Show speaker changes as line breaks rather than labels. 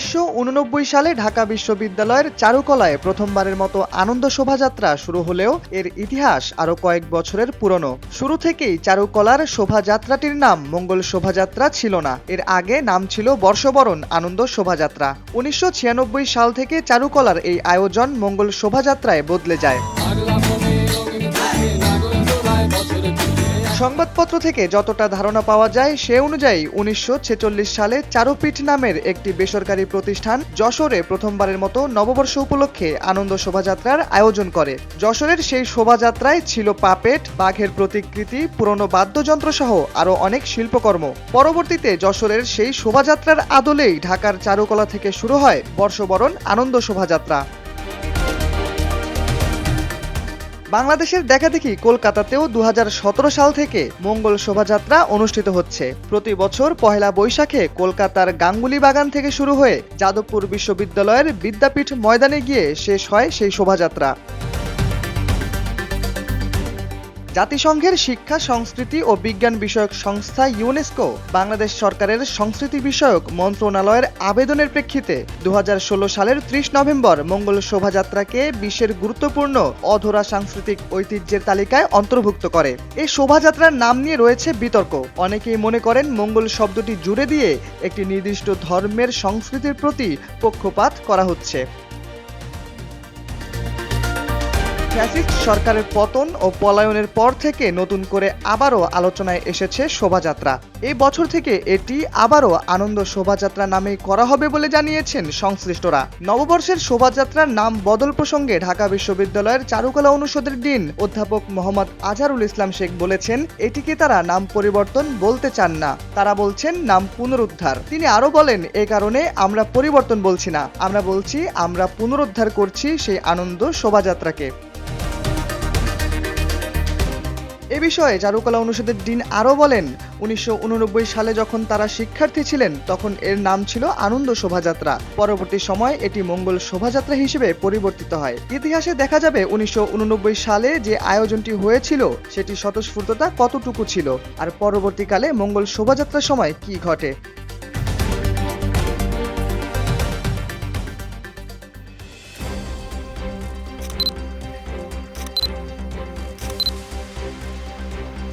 ১৯৮৯ সালে ঢাকা বিশ্ববিদ্যালয়ের চারুকলায় প্রথমবারের মতো আনন্দ শোভাযাত্রা শুরু হলেও এর ইতিহাস আরও কয়েক বছরের পুরনো। শুরু থেকেই চারুকলার শোভাযাত্রাটির নাম মঙ্গল শোভাযাত্রা ছিল না, এর আগে নাম ছিল বর্ষবরণ আনন্দ শোভাযাত্রা। ১৯৯৬ সাল থেকে চারুকলার এই আয়োজন মঙ্গল শোভাযাত্রায় বদলে যায়। সংবাদপত্র থেকে যতটা ধারণা পাওয়া যায় সে অনুযায়ী ১৯৪৬ সালে চারুপীঠ নামের একটি বেসরকারি প্রতিষ্ঠান যশোরে প্রথমবারের মতো নববর্ষ উপলক্ষে আনন্দ শোভাযাত্রার আয়োজন করে। যশোরের সেই শোভাযাত্রায় ছিল পাপেট, বাঘের প্রতিকৃতি, পুরনো বাদ্যযন্ত্র সহ আরও অনেক শিল্পকর্ম। পরবর্তীতে যশোরের সেই শোভাযাত্রার আদলেই ঢাকার চারুকলা থেকে শুরু হয় বর্ষবরণ আনন্দ শোভাযাত্রা। বাংলাদেশের দেখাদেখি কলকাতাতেও ২০১৭ সাল থেকে মঙ্গল শোভাযাত্রা অনুষ্ঠিত হচ্ছে। প্রতি বছর পহেলা বৈশাখে কলকাতার গাঙ্গুলি বাগান থেকে শুরু হয়ে যাদবপুর বিশ্ববিদ্যালয়ের বিদ্যাপীঠ ময়দানে গিয়ে শেষ হয় সেই শোভাযাত্রা। জাতিসংঘের শিক্ষা, সংস্কৃতি ও বিজ্ঞান বিষয়ক সংস্থা ইউনেস্কো বাংলাদেশ সরকারের সংস্কৃতি বিষয়ক মন্ত্রণালয়ের আবেদনের প্রেক্ষিতে ২০১৬ সালের ৩০ নভেম্বর মঙ্গল শোভাযাত্রাকে বিশ্বের গুরুত্বপূর্ণ অধরা সাংস্কৃতিক ঐতিহ্যের তালিকায় অন্তর্ভুক্ত করে। এই শোভাযাত্রার নাম নিয়ে রয়েছে বিতর্ক। অনেকেই মনে করেন মঙ্গল শব্দটি জুড়ে দিয়ে একটি নির্দিষ্ট ধর্মের সংস্কৃতির প্রতি পক্ষপাত করা হচ্ছে। ফ্যাসিস্ট সরকারের পতন ও পলায়নের পর থেকে নতুন করে আবারও আলোচনায় এসেছে শোভাযাত্রা। এই বছর থেকে এটি আবারও আনন্দ শোভাযাত্রা নামেই করা হবে বলে জানিয়েছেন সংশ্লিষ্টরা। নববর্ষের শোভাযাত্রার নাম বদল প্রসঙ্গে ঢাকা বিশ্ববিদ্যালয়ের চারুকলা অনুষদের ডিন অধ্যাপক মোহাম্মদ আজহারুল ইসলাম শেখ বলেছেন, এটিকে তারা নাম পরিবর্তন বলতে চান না, তারা বলছেন নাম পুনরুদ্ধার। তিনি আরও বলেন, এ কারণে আমরা পরিবর্তন বলছি না, আমরা বলছি আমরা পুনরুদ্ধার করছি সেই আনন্দ শোভাযাত্রাকে। এ বিষয়ে চারুকলা অনুষদের ডিন আরও বলেন, ১৯৮৯ সালে যখন তারা শিক্ষার্থী ছিলেন তখন এর নাম ছিল আনন্দ শোভাযাত্রা। পরবর্তী সময় এটি মঙ্গল শোভাযাত্রা হিসেবে পরিবর্তিত হয়। ইতিহাসে দেখা যাবে ১৯৮৯ সালে যে আয়োজনটি হয়েছিল সেটি স্বতঃস্ফূর্ততা কতটুকু ছিল আর পরবর্তীকালে মঙ্গল শোভাযাত্রার সময় কি ঘটে।